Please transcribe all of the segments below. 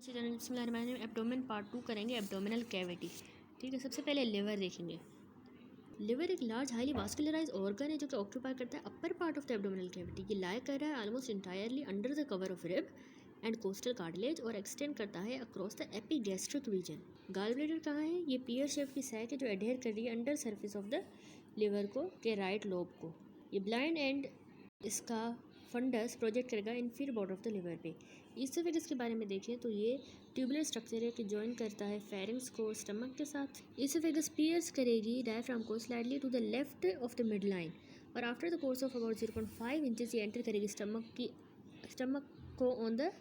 Abdomen part 2 करेंगे, abdominal cavity. ठीक है, सबसे पहले लिवर देखेंगे। लिवर एक लार्ज हाईली वास्कुलराइज ऑर्गन है जो कि ऑक्यूपाई करता है upper part of the abdominal cavity. ये लाई कर रहा है almost entirely under the cover of rib and costal cartilage और एक्सटेंड करता है across the epigastric region. Gall bladder कहाँ है? ये पियर शेप की सैक है जो एडहेयर कर रही है under surface of the liver को के राइट लोब को। ये ब्लाइंड एंड इसका फंडस प्रोजेक्ट करेगा inferior border of the liver पे। ईसोफेगस के बारे में देखें तो ये ट्यूबुलर स्ट्रक्चर है कि ज्वाइन करता है फेरिंग्स को स्टमक के साथ। ईसोफेगस पियर्स करेगी डायफ्राम को slightly to the left of the mid line और after the course of about 0.5 inches ये एंटर करेगी स्टमक को ऑन द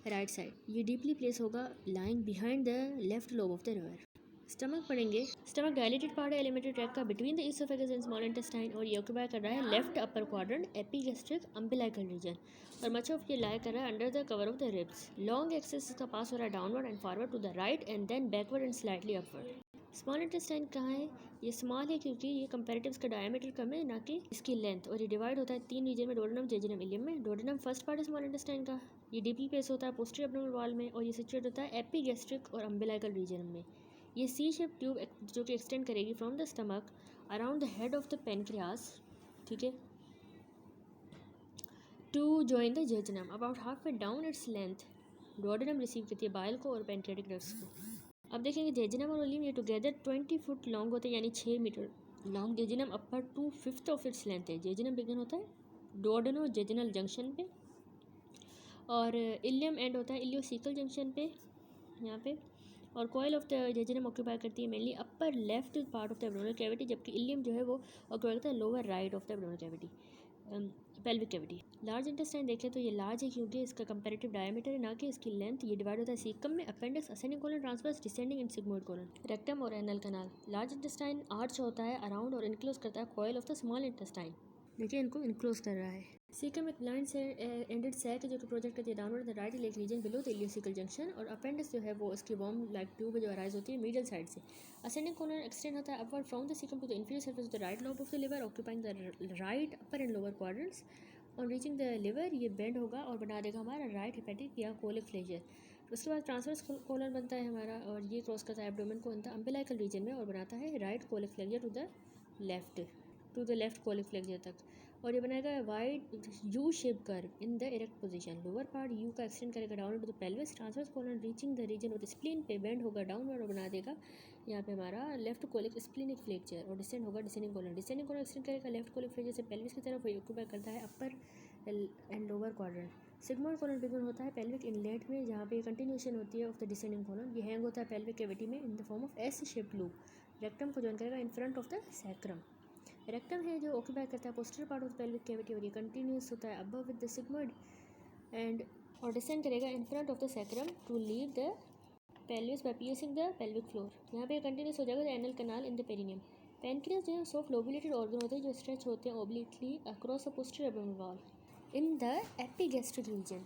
राइट साइड। ये डीपली प्लेस होगा lying behind the left lobe of the liver. Stomach पढ़ेंगे। Stomach dilated part है alimentary tract का between the oesophagus and small intestine और ये ऑक्यूपाई कर रहा है left upper quadrant epigastric umbilical region और मच ऑफ ये लाई कर रहा है under the cover of the ribs. Long axis इसका पास हो रहा है downward and forward to the right and then backward and slightly upward. Small intestine कहाँ है? ये स्मॉल है क्योंकि ये कंपैरेटिव इसका डायमीटर कम है ना कि इसकी लेंथ, और ये डिवाइड होता है 3 रीजन में, डोडेनम, जेजुनम, इलियम में। डोडेनम फर्स्ट पार्ट है स्मॉल इंटेस्टाइन का, ये डीपली प्लेस होता है पोस्टीरियर एब्डोमिनल वॉल में और ये सिचुएट होता है एपिगैस्ट्रिक और अम्बिलिकल रीजन में। ये सी शेप ट्यूब जो कि एक्सटेंड करेगी from the stomach around the head of the pancreas, ठीक है, to join the jejunum. About half way down its length duodenum receive करती है बाइल को और पेनक्रियाटिक डक्ट्स को। अब देखेंगे जेजुनम और इलियम ये टुगेदर 20 फुट लॉन्ग होते हैं, यानी 6 metre long. Jejunum upper 2/5 of its length है। जेजुनम बिगिन होता है डुओडेनो जेजुनल जंक्शन पे और इलियम एंड होता है इलियोसिकल जंक्शन पे यहाँ पे। और coil of the jejunum occupy करती है mainly upper left part of the abdominal cavity, जबकि इलियम जो है वो ऑक्यूपाई करता है lower right of the abdominal cavity, pelvic cavity. Large intestine देखें तो ये लार्ज है क्योंकि इसका कंपैरेटिव डायमीटर है ना कि इसकी लेंथ। ये डिवाइड होता है सीकम में, appendix, ascending colon, transverse, descending and sigmoid colon. Rectum और एनल कनाल। लार्ज इंटेस्टाइन आर्च होता है अराउंड और इनक्लोज करता है coil of the small intestine, देखिए इनको इनक्लोज कर रहा है। सीकम एक ब्लाइंड से एंडेड सैक है जो कि प्रोजेक्ट करती है downward the right iliac region below the ileocaecal junction और अपेंडिक्स जो है वो इसकी वॉर्म लाइक ट्यूब जो अराइज होती है मीडियल साइड से। असेंडिंग कोलन एक्सटेंड होता है upward from the caecum to the inferior surface of the right lobe of the liver occupying the right upper and lower quadrants. On reaching the liver ये bend होगा और बना देगा हमारा right hepatic या colic फ्लेजर। उसके बाद ट्रांसवर्स कोलन बनता है हमारा और ये क्रॉस करता है एब्डोमेन को इन द अम्बिलिकल रीजन में और बनाता है right colic flexure to the left colic flexure तक। और ये बनाएगा wide U shape curve in the erect position. Lower part U का एक्सटेंड करेगा down to the pelvis. Transverse colon reaching the region of the spleen पे bend होगा downward और बना देगा यहाँ पे हमारा लेफ्ट कोलिक स्प्लीनिक फ्लेक्चर और डिसेंड होगा descending colon. Descending colon extend करेगा लेफ्ट कोलिक फ्लेक्चर से पेल्विस की तरफ ऑक्यूपाई करता है upper and lower quadrant. Sigmoid colon begin होता है पेल्विक इनलेट में जहाँ पे कंटिन्यूएशन होती है ऑफ द डिसेंडिंग कोलन। ये हैंग होता है पेल्विक कैविटी में in the form of S shaped loop. Rectum को जॉइन करेगा in front of the sacrum. Rectum है जो ऑक्यूपाई करता है posterior part of the pelvic cavity और ये कंटिन्यूस होता है above with the sigmoid and और डिसेंड करेगा in front of the sacrum to leave the pelvis by piercing the pelvic floor. यहाँ पे कंटिन्यूस हो जाएगा the anal canal in the perineum. Pancreas जो है सॉफ्ट लोबुलेटेड ऑर्गन होते हैं जो स्ट्रेच होते हैं obliquely across the posterior abdominal wall in the epigastric region.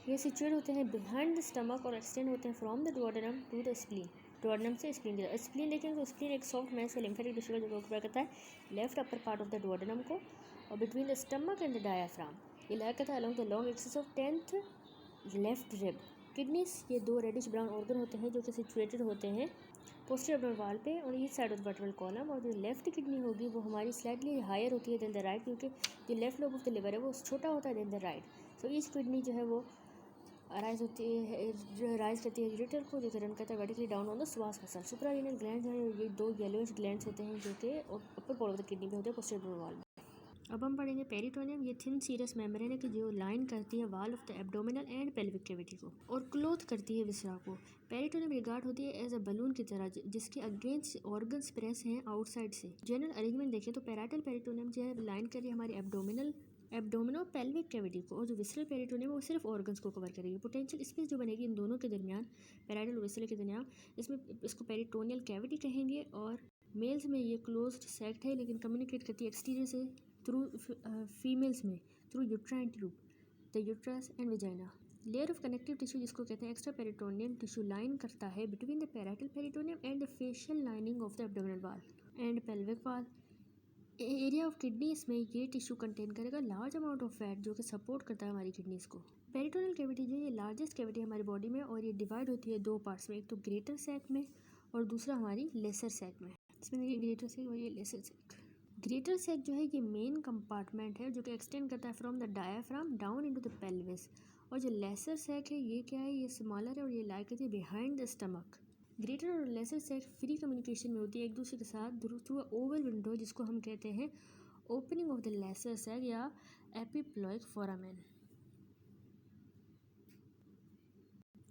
ये सिचुएट होते हैं बिहाइंड द स्टमक और एक्सटेंड होते हैं from the duodenum to the spleen. Duodenum से स्प्लीन की स्प्लीन देखेंगे तो स्प्लीन एक सॉफ्ट मैस या लिम्फेटिक टिश्यू जो ऑक्यूपाई करता है left upper part of the duodenum को और between the stomach and the diaphragm. ये लाई करता है along the long axis of 10th left rib. Kidneys ये 2 रेडिश ब्राउन ऑर्गन होते हैं जो कि सिचुएटेड होते हैं पोस्टीरियर एब्डोमिनल वॉल पे और each side of the vertebral column. और जो लेफ्ट किडनी होगी वो हमारी स्लाइटली हायर होती है देन द राइट क्योंकि जो left lobe of the liver है वो छोटा होता है than the right. So each kidney जो है वो राइज करती है यूरेटर को जो कि रन करता है वर्टिकली डाउन ऑन द स्वास मसल। सुप्रारीनल ग्लैंड्स हैं ये 2 येलोइश ग्लैंड्स होते हैं जो कि upper portion of the kidney पे होते हैं पोस्टीरियर एब्डोमिनल वॉल में। अब हम पढ़ेंगे पेरिटोनियम। ये थिन सीरस मेम्ब्रेन है कि जो लाइन करती है wall of the abdominal and pelvic cavity को और क्लोथ करती है विसरा को। पेरिटोनियम रिगार्ड होती है एज अ बलून की तरह जिसके अगेंस्ट ऑर्गन्स प्रेस हैं आउटसाइड से। जनरल अरेंजमेंट देखें तो पैराइटल पेरिटोनियम जो है लाइन कर रही है हमारी एब्डोमिनो पेल्विक कैविटी को और जो विसरल पेरिटोनियम वो सिर्फ ऑर्गन्स को कवर करेगी। पोटेंशियल स्पेस जो बनेगी इन दोनों के दरमियान पैराइटल और विसरल के दरमियान इसमें इसको पेरिटोनियल कैविटी कहेंगे। और मेल्स में ये क्लोज्ड सैक्ट है लेकिन कम्युनिकेट करती है एक्सटीरियर से थ्रू फीमेल्स में through uterine tube the uterus and vagina. Layer of connective tissue जिसको कहते हैं एक्स्ट्रा पेरिटोनियल टिश्यू लाइन करता है between the parietal peritoneum and the facial lining of the abdominal wall and pelvic wall. Area of kidneys में ये tissue contain करेगा large amount of fat जो कि सपोर्ट करता है हमारी किडनीज को। पेरिटोनियल कैविटी जो ये लार्जेस्ट कैविटी है हमारी बॉडी में और ये डिवाइड होती है दो पार्ट्स में, एक तो ग्रेटर सैक में और दूसरा हमारी लेसर सैक में। इसमें देखिए ग्रेटर सैक और ये लेसर सैक। ग्रेटर सैक जो है ये मेन कंपार्टमेंट है जो कि एक्सटेंड करता है from the diaphragm down into the pelvis, और जो लेसर सैक है ये क्या है, ये स्मॉलर है और ये लाई करती है बिहाइंड द स्टमक। ग्रेटर और लेसर सैक फ्री कम्युनिकेशन में होती है एक दूसरे के साथ थ्रू ओवल विंडो जिसको हम कहते हैं opening of the lesser sac या एपिप्लॉइक फोरामेन।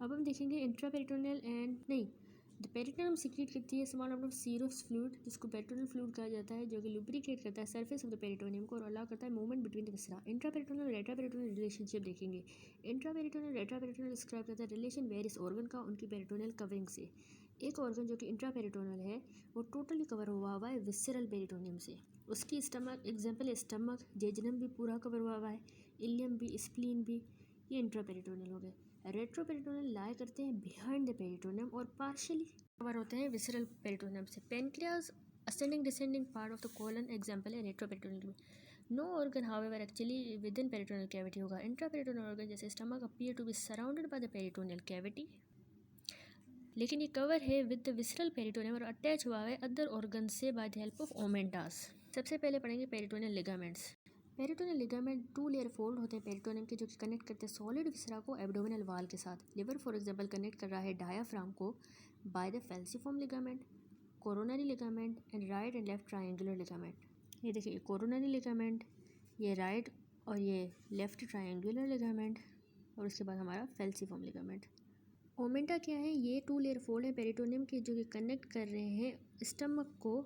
अब हम देखेंगे इंट्रापेरिटोनियल एंड नहीं, द पेरिटोनियम सीक्रेट करती है small amount of serous fluid जिसको पेरिटोनियल फ्लूइड कहा जाता है जो कि लुब्रिकेट करता है सरफेस ऑफ द पेरिटोनियम को और अलाउ करता है movement between the viscera. Intraperitoneal और रेट्रापेरिटोनियल रिलेशनशिप देखेंगे। इंट्रापेरिटोनियल रेट्रापेरिटोनियल डिस्क्राइब करता है रिलेशन वेरियस ऑर्गन का उनकी पेरिटोनियल कवरिंग से। एक ऑर्गन जो कि इंट्रापेरिटोनियल है वो टोटली कवर हुआ है विसरल पेरिटोनियम से। उसकी स्टमक एग्जाम्पल है स्टमक, जेजनम भी पूरा कवर हुआ है, इलियम भी, स्प्लीन भी, ये इंट्रापेरिटोनियल हो गए। रेट्रोपेरिटोनियल लाई करते हैं बिहाइंड द पेरिटोनियम और पार्शियली कवर होते हैं विसरल पेरिटोनियम से। Pancreas ascending descending part of the colon example है रेट्रोपेरिटोनियल में। No organ however actually within peritoneal cavity होगा। इंट्रापेरिटोनियल ऑर्गन जैसे stomach appear to be surrounded by the peritoneal cavity, लेकिन ये cover है with the visceral peritoneum और attach हुआ है अदर ऑर्गन से by the help of omentum. सबसे पहले पढ़ेंगे peritoneal ligaments. Peritoneal ligament two layer fold होते हैं पेरिटोनियम के जो कि कनेक्ट करते हैं सॉलिड विसरा को एब्डोमिनल वाल के साथ। लिवर फॉर एग्जांपल कनेक्ट कर रहा है डायाफ्राम को by the falciform ligament, coronary ligament and right and left triangular ligament. ये देखिए कोरोनरी लिगामेंट, ये राइट और ये लेफ्ट ट्रायंगुलर लिगामेंट और उसके बाद हमारा फैल्सिफॉर्म लिगामेंट। ओमेंटा क्या है, ये टू लेयर फोल्ड है पेरिटोनियम के जो कि कनेक्ट कर रहे हैं स्टमक को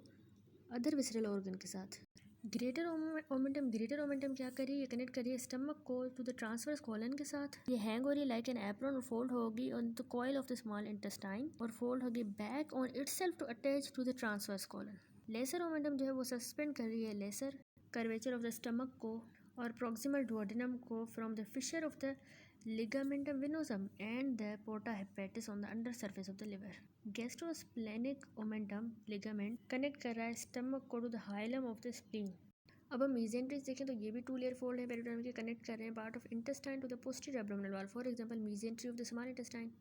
अदर विसरल ऑर्गन के साथ। ग्रेटर ओमेंटम क्या करिए, ये कनेक्ट करिए स्टमक को टू द ट्रांसवर्स कॉलन के साथ। ये हैंग हो रही है लाइक एन एप्रॉन और फोल्ड होगी on the coil of the small intestine और फोल्ड होगी back on itself to attach to the transverse colon. Lesser omentum जो है वो सस्पेंड कर रही है lesser curvature of the stomach को और प्रॉक्सिमल डुओडेनम को from the fissure of the ligamentum venosum and the porta hepatis on the under surface of the liver. Gastrosplenic omentum ligament connect कर रहा है स्टमक को to the hilum of the spleen. अब हम mesenteries देखें तो ये भी टू लेयर फोल्ड है पेरिटोनियम के, कनेक्ट कर रहे हैं part of intestine to the posterior abdominal wall. For example mesentery of the small intestine,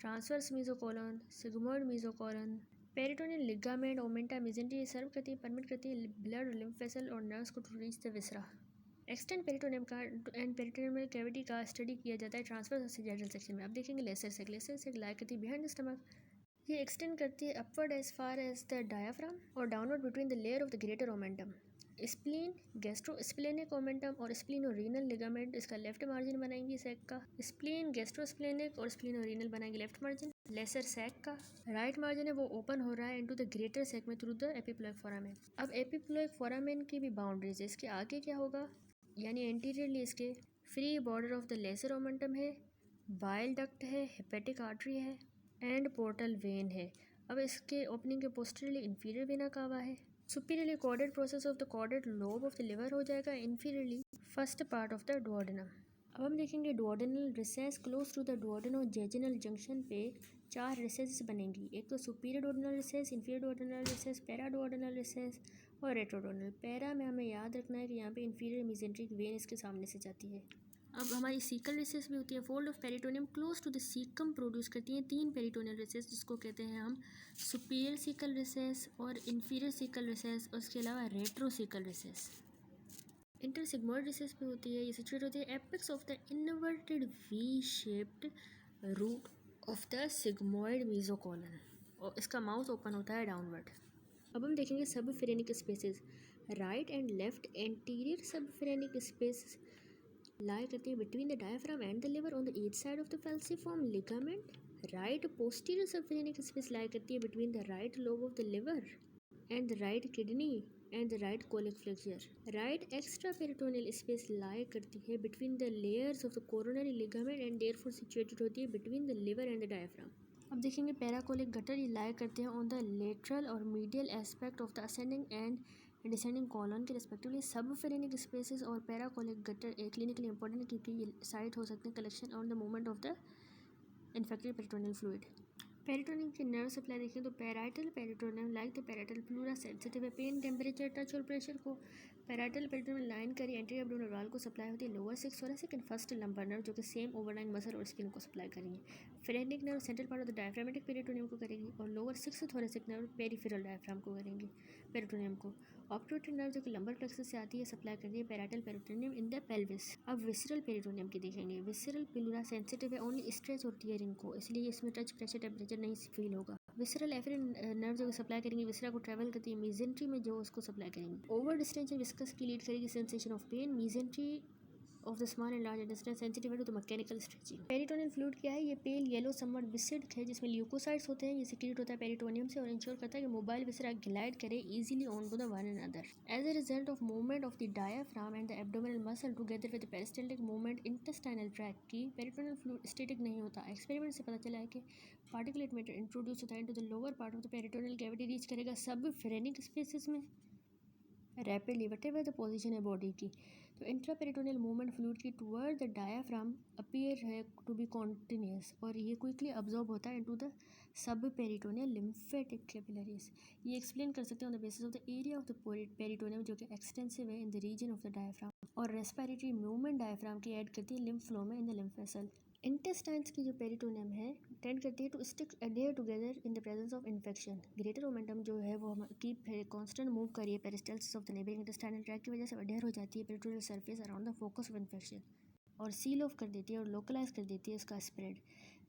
transverse mesocolon, sigmoid mesocolon. Peritoneal ligament omenta mesentery serve करती है, परमिट करती है ब्लड लिम्फ वेसल और नर्व्स को to reach the viscera. Extend peritoneum का and peritoneal cavity का study किया जाता है ट्रांसफर और सैजिटल सेक्शन में। अब देखेंगे lesser sac. Lesser sac lie करती है बिहाइंड द स्टमक, ये एक्सटेंड करती है upward as far as the diaphragm और downward between the layer of the greater omentum. Spleen, gastrosplenic omentum और स्प्लीनोरीनल लिगामेंट इसका लेफ्ट मार्जिन बनाएंगी सैक का। स्प्लीन, गैस्ट्रोस्प्लेनिक और स्प्लीनोरीनल बनाएंगे लेफ्ट मार्जिन। लेसर सैक का राइट मार्जिन है वो ओपन हो रहा है इनटू द ग्रेटर सैक में थ्रू द एपिप्लॉइक फोरामेन। अब एपिप्लॉइक फोरामेन की भी बाउंड्रीज है, इसके आगे क्या होगा, यानी एंटीरियरली इसके free border of the lesser omentum है, बाइल डक्ट है, हेपेटिक आर्टरी है एंड पोर्टल वेन है। अब इसके ओपनिंग के पोस्टीरियरली इंफीरियर वेना कावा है। Superiorly caudate process of the caudate lobe of the liver हो जाएगा। Inferiorly first part of the duodenum. अब हम देखेंगे duodenal recess. Close to the duodenojejunal junction पे 4 रिसेस बनेंगी, एक तो superior duodenal recess, inferior duodenal recess, paraduodenal रिसेस और रेट्रोडोनल। पैरा में हमें याद रखना है कि यहाँ पे इंफीरियर मेसेंट्रिक वेन इसके सामने से जाती है। अब हमारी सीकल रिसेस भी होती है। Fold of peritoneum close to the caecum produce करती हैं 3 पेरिटोनियल रिसेस जिसको कहते हैं हम सुपीरियर सीकल रिसेस और इंफीरियर सीकल रिसेस और उसके अलावा रेट्रोसीकल रिसेस। इंटरसिग्मोइड रिसेस भी होती है, ये सिचुएट होती है apex of the inverted V shaped root of the sigmoid mesocolon और इसका माउथ ओपन होता है डाउनवर्ड। अब हम देखेंगे subphrenic spaces. Right and left anterior subphrenic space lie करती है between the diaphragm and the liver on the each side of the falciform ligament. Right posterior subphrenic space lie करती है between the right lobe of the liver and the right kidney and the right colic flexure. Right extraperitoneal space lie करती है between the layers of the coronary ligament and therefore situated होती है between the liver and the diaphragm. अब देखेंगे पैराकोलिक gutter, ये लाई करते हैं on the lateral और medial aspect of the ascending and descending colon के रिस्पेक्टिवली। सबफेरेनिक स्पेसेस और पैराकोलिक गटर एक क्लिनिकली इंपॉर्टेंट है क्योंकि ये साइट हो सकते हैं collection on the movement of the infected peritoneal fluid. Peritoneum की नर्व सप्लाई देखें तो parietal peritoneum like the parietal pleura sensitive है पेन टेम्परेचर टच और प्रेशर को। पैराइटल पेरिटोनियम लाइन करी एंटी एब्डोमिनल वॉल को सप्लाई होती है lower 6 thoracic and first lumbar nerve जो कि सेम ओवरलाइंग मसल और स्किन को सप्लाई करेंगे। Phrenic nerve central part of the diaphragmatic peritoneum को करेगी और lower 6 thoracic nerve peripheral diaphragm को करेंगे पेरिटोनियम को। ऑब्ट्रूटेड नर्व जो कि लंबर प्लेक्सस से आती है सप्लाई करती है parietal peritoneum in the pelvis. अब विसरल पेरिटोनियम की देखेंगे। विसरल प्लूरा सेंसिटिव है ओनली स्ट्रेच और टीयरिंग को, इसलिए इसमें टच प्रेशर टेम्परेचर नहीं फील होगा। विसरल एफरेंट नर्व जो सप्लाई करेंगे विसरा को ट्रैवल करती है मीजेंट्री में जो उसको सप्लाई करेंगे। ओवर डिस्टेंशन विस्कस की लीड करेगी sensation of pain. Mesentery of the small and large intestine sensitive to the mechanical stretching. Peritoneal fluid क्या है? ये पेल येलो समवट विसिड है जिसमें ल्यूकोसाइट्स होते हैं। ये सिक्रीट होता है पेरिटोनियम से और इंश्योर करता है कि मोबाइल विसरा ग्लाइड करे easily onto the one another. As a result of movement of the diaphragm and the abdominal muscle together with peristaltic movement intestinal tract की पेरिटोनियल फ्लूइड स्टैटिक नहीं होता। Experiment से पता चला है कि particulate matter introduce होता है into the lower part of the peritoneal cavity, reach करेगा सब फ्रेनिक स्पेसेस में रैपिडली वटेवर द पोजीशन है बॉडी की। तो इंट्रापेरिटोनियल मूवमेंट फ्लूइड की टुवर्ड द डायाफ्राम अपीयर है टू बी कॉन्टिन्यूस और ये क्विकली अब्जॉर्ब होता है into the sub peritoneal lymphatic capillaries. ये एक्सप्लेन कर सकते हैं on the basis of the area of the peritoneum जो कि एक्सटेंसिव है in the region of the diaphragm और रेस्पिरेटरी मूवमेंट डायाफ्राम की ऐड करती है लिम्फ फ्लो में in the lymph vessel. Intestines की जो पेरिटोनियम है टेंड करती है to stick adhere together in the presence of infection. Greater momentum जो है वो हम कीप कांस्टेंट मूव करिए peristalsis of the neighbouring intestinal tract की वजह से अडेयर हो जाती है peritoneal surface around the focus of infection और सील ऑफ कर देती है और लोकलाइज कर देती है इसका स्प्रेड।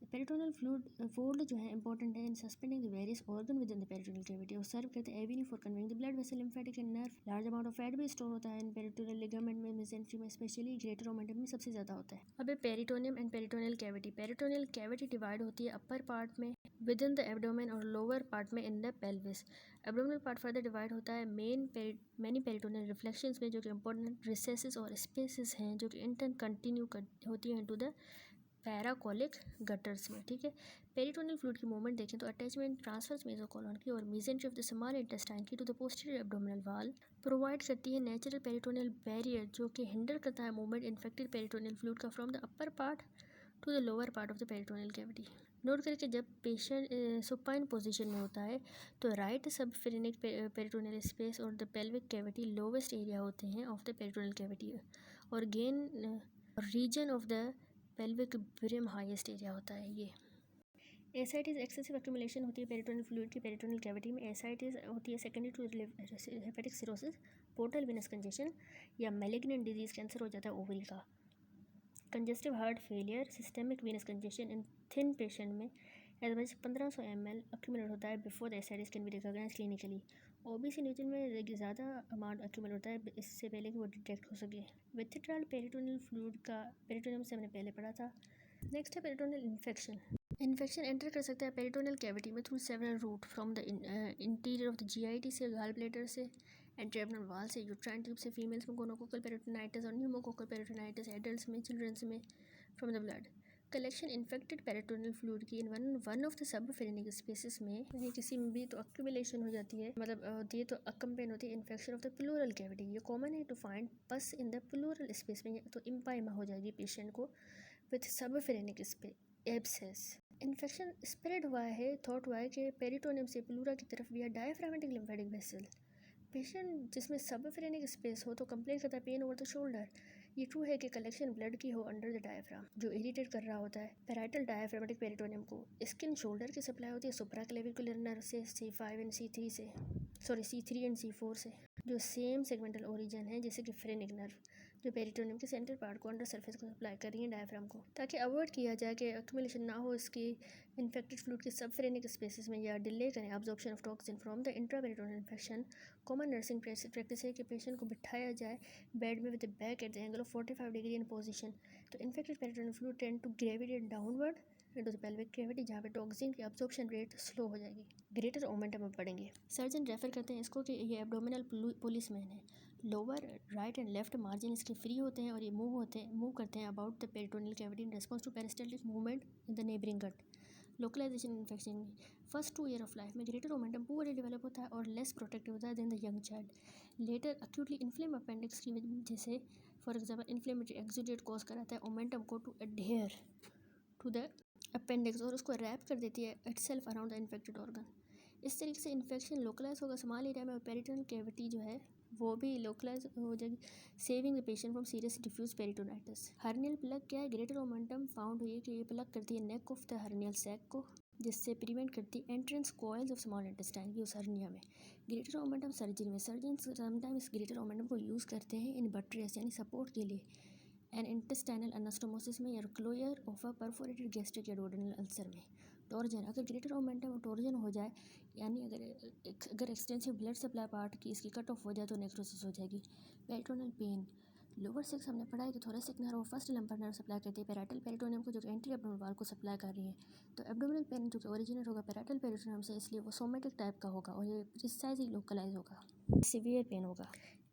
पेरिटोनियल फ्लूइड फोल्ड जो है इंपॉर्टेंट है in suspending the various organ within the peritoneal cavity और सर्व करते हैं avenue for conveying the blood vessel lymphatic and nerve. Large amount of fat भी स्टोर होता है इन पेरिटोनियल लिगामेंट में मेसेंट्री में स्पेशली ग्रेटर मोमेंटम में सबसे ज़्यादा होता है। अब peritoneum and peritoneal cavity. Peritoneal cavity divide होती है अपर पार्ट में विद इन द एब्डोमेन और लोअर पार्ट में in the pelvis. Abdominal part further divide होता है मैनी पेरिटोनियल रिफ्लेक्शंस में जो कि इंपॉर्टेंट रिसेसेस और स्पेसेस हैं जो कि इंटर्न कंटिन्यू होती हैं टू द पैराकोलिक गटर्स में। ठीक है, पेरिटोनियल फ्लूइड की मूवमेंट देखें तो अटैचमेंट ट्रांसफर्स मेसोकोलोन की और mesentery of the small intestine की to the posterior abdominal wall provide करती है नेचुरल पेरिटोनियल बैरियर जो कि हिंडर करता है मूवमेंट इन्फेक्टेड पेरिटोनियल फ्लूइड का from the upper part two the lower part of the peritoneal cavity. Note करके जब पेशेंट सुपाइन पोजीशन में होता है तो right subphrenic peritoneal space और the pelvic cavity lowest area होते हैं ऑफ द पेरिटोनियल कैविटी और gain region of the pelvic brim highest area होता है। ये एसाइटिस एक्सेसिव एक्यूमुलेशन होती है पेरिटोनियल फ्लूइड की पेरिटोनियल कैविटी में। एसाइटिस होती है secondary to hepatic cirrhosis, portal venous congestion या मैलिग्नेंट डिजीज कैंसर हो जाता है ओवरी का। Congestive heart failure, systemic venous congestion in thin patient में एज मच 1500 ml एक्यूमुलेट होता है before the ascites can be recognise clinically. Obese region में ज़्यादा अमाउंट एक्यूमुलेट होता है इससे पहले कि वो डिटेक्ट हो सके। विथड्रॉल पेरिटोनियल फ्लूइड का पेरिटोनियम से हमने पहले पढ़ा था। नेक्स्ट है पेरिटोनियल इन्फेक्शन। इन्फेक्शन एंटर कर सकता है पेरिटोनियल कैविटी में through several route from the interior of the GIT से, गाल ब्लैडर से, एंटेरियर वाल से, यूट्राइन ट्यूब से, फीमेल्स में गोनोकोकल पेरिटोनाइटिस और न्यूमोकोकल पेरिटोनाइटिस, एडल्ट्स में, चिल्ड्रंस में from the blood. Collection infected peritoneal fluid की in one of the subphrenic spaces में ये किसी में भी तो एक्यूमुलेशन हो जाती है, मतलब होती है तो अकम्पेन होती है infection of the pleural cavity. ये कॉमन है टू फाइंड पस इन द प्लूरल स्पेस में, तो इम्पाइमा हो जाएगी पेशेंट को विथ सब फ्रेनिक एब्सेस। इन्फेक्शन स्प्रेड हुआ है, थॉट हुआ है कि पेरिटोनियम से प्लूरा की तरफ विया डायफ्रामेटिक लिम्फेटिक वेसल। पेशेंट जिसमें सब फ्रेनिक स्पेस हो तो कंप्लेन करता है पेन ओवर द शोल्डर। ये ट्रू है कि कलेक्शन ब्लड की हो अंडर द डायफ्राम जो इरिटेट कर रहा होता है पैराइटल डायफ्रामेटिक पेरिटोनियम को। स्किन शोल्डर की सप्लाई होती है सुप्राक्लेविकुलर नर्व से, C5 एंड C3 से, C3 एंड C4 से, जो सेम सेगमेंटल ओरिजिन है जैसे कि फ्रेनिक नर्व जो पेरिटोनियम के सेंट्रल पार्ट को अंडर सरफेस को सप्लाई कर रही है डायफ्राम को, ताकि अवॉइड किया जाए कि एक्यूमुलेशन ना हो इसकी इन्फेक्टेड फ्लूइड के सब फ्रेनिक स्पेसेस में या डिले करें absorption of toxin from the intraperitoneal infection. Common nursing practice है कि पेशेंट को बिठाया जाए बेड में with the back at the angle of 45 degree in position. तो infected peritoneal fluid tend to gravitate downward into the pelvic cavity जहाँ पे toxin की अब्जॉर्प्शन रेट स्लो हो जाएगी, ग्रेटर मोमेंटम में बढ़ेंगे। सर्जन रेफर करते हैं इसको कि ये एब्डोमिनल पुलिसमैन है। Lower right and left margin इसके फ्री होते हैं और ये मूव करते हैं about the peritoneal cavity in response to peristaltic movement in the neighbouring gut. Localisation infection में फर्स्ट 2 ईयर ऑफ लाइफ में ग्रेटर मोमेंटम पूरे डेवलप होता है और लेस प्रोटेक्टिव होता है than the young child. Later acutely inflame appendix की वजह से for example inflammatory exudate cause कराता है मोमेंटम को to adhere to the appendix और उसको रैप कर देती है itself around the infected organ. इस तरीके से इन्फेक्शन लोकलाइज होगा स्मॉल एरिया में और पेरिटोनल कैविटी जो है वो भी लोकलाइज हो जाएगी, saving the patient from serious diffuse peritonitis. Hernial plug क्या है? ग्रेटर मोमेंटम फाउंड हुई है कि ये प्लग करती है neck of the hernial sac को, जिससे प्रिवेंट करती है entrance coils of small intestine की उस हर्निया में। ग्रेटर मोमेंटम सर्जरी में सर्जन समटाइम्स ग्रेटर मोमेंटम को यूज़ करते हैं इन बट्रेस यानी सपोर्ट के लिए एंड इंटेस्टाइनल अनास्टोमोसिस में या closure of a perforated gastric या डोडेनल अल्सर में। टॉर्जन, अगर ग्रेटर मोमेंटम और टॉर्जन हो जाए यानी अगर एक्सटेंसिव ब्लड सप्लाई पार्ट की इसकी कट ऑफ हो जाए तो नेक्रोसिस हो जाएगी। पेरिटोनल पेन, लोअर सिक्स हमने पढ़ा है कि थोरेसिक नर्व और फर्स्ट लंबर नर्व सप्लाई करती है पैराइटल पेरिटोनियम को, जो कि एंटी एब्डोमिनल वाल को सप्लाई कर रही है। तो एब्डोमिनल पेन जो कि ओरिजिनेट होगा पैराइटल पेरिटोनियम से, इसलिए वो सोमेटिक टाइप का होगा और ये प्रिसाइजली लोकलाइज होगा, सीवियर पेन होगा।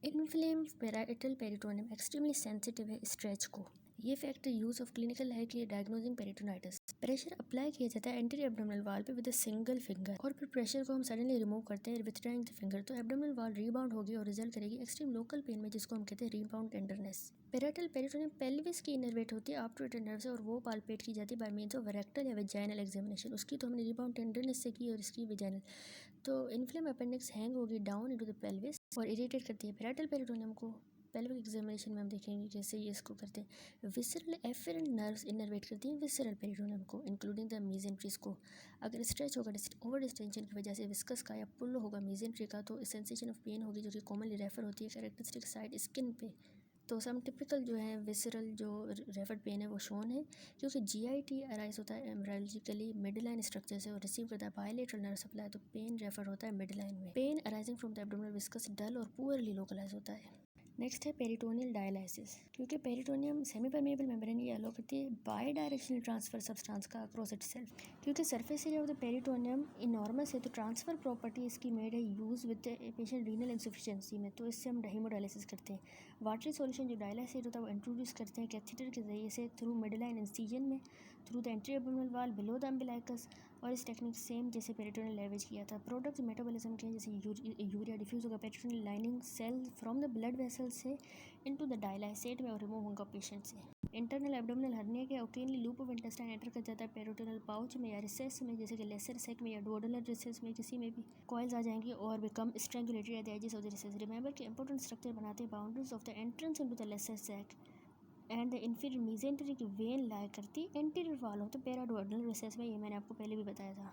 Inflame parietal peritoneum extremely sensitive है स्ट्रेच को। ये फैक्टर यूज ऑफ क्लिनिकल है कि डायग्नोजिंग पेरिटोनाइटिस। प्रेशर अप्लाई किया जाता है एंटीरियर एब्डोमिनल वाल पे विद अ सिंगल फिंगर और फिर प्रेशर को हम सडनली रिमूव करते हैं विथड्राइंग द फिंगर, तो एब्डोमिनल वाल रीबाउंड होगी और रिजल्ट करेगी एक्सट्रीम लोकल पेन में, जिसको हम कहते हैं rebound tenderness. Parietal peritoneum pelvis की इनर्वेट होती है ऑब्टूरेटेड नर्व से और वो पाल्पेट की जाती है बाय मींस ऑफ रेक्टल या वेजाइनल एग्जामिनेशन। उसकी तो हमने रीबाउंड टेंडरनेस से की और इसकी वेजाइनल। तो इन्फ्लेम अपेंडिक्स हैंग होगी डाउन इनटू द पेल्विस और इरिटेट करती है पैराइटल पेरिटोनियम को। पेल्विक एग्जामिनेशन में हम देखेंगे कैसे ये इसको करते हैं। विसरल एफरेंट नर्व्स इनर्वेट करती हैं विसरल पेरिटोनियम को इंक्लूडिंग द मीजेंट्रीज को। अगर स्ट्रेच होगा ओवर डिस्टेंशन की वजह से विस्कस का या पुल होगा मीजेंट्री का, तो सेंसेशन ऑफ पेन होगी जो कि कॉमनली रेफर होती है कैरेक्टरिस्टिक साइड स्किन पे। तो सम टिपिकल जो है विसरल जो रेफर्ड पेन है वो शोन है, क्योंकि जीआईटी अराइज होता है एम्ब्रायोलॉजिकली मिड लाइन स्ट्रक्चर से और रिसीव करता है बायलेटरल नर्व सप्लाई, तो पेन रेफर होता है मिड लाइन में। Pain arising from the abdominal viscus dull और पुअरली लोकलाइज होता है। नेक्स्ट है पेरिटोनियल डायलिसिस, क्योंकि पेरिटोनियम सेमी परमेबल मेम्ब्रेन ये अलो करती है बाई डायरेक्शनल ट्रांसफर सब्सटेंस का अक्रॉस इटसेल्फ। क्योंकि surface area of the peritoneum enormous है तो ट्रांसफर प्रॉपर्टी इसकी मेड है use with patient renal insufficiency में, तो इससे हम हेमोडायलिसिस करते हैं। वाटरी सॉल्यूशन जो डायलिसिस होता है वो इंट्रोड्यूस करते हैं कैथेटर के जरिए से थ्रू मिडलाइन इंसिजन में, through the anti abdominal wall below the umbilicus, और इस टेक्निक सेम जैसे पेरिटोनियल लेवेज किया था। प्रोडक्ट्स मेटाबॉलिज्म के जैसे यूरिया डिफ्यूज होगा peritoneal lining cell from the blood vessel से इनटू द डायलाइसेट में और रिमूव होगा पेशेंट से। इंटरनल एब्डोमिनल हर्निया के ओकेनली लूप ऑफ इंटेस्टाइन एंटर कर जाता है पेरिटोनियल पाउच में या रिसेस में, जैसे कि लेसर सेक में या डुओडेनल रिसेस में, किसी में भी कॉइल्स आ जाएंगी और become strangulated at the edges of the recess. Remember कि इंपॉर्टेंट स्ट्रक्चर बनाते हैं boundaries of the entrance into the lesser sac and the inferior mesenteric vein lie करती anterior wall of the paraduodenal recess में, ये मैंने आपको पहले भी बताया था।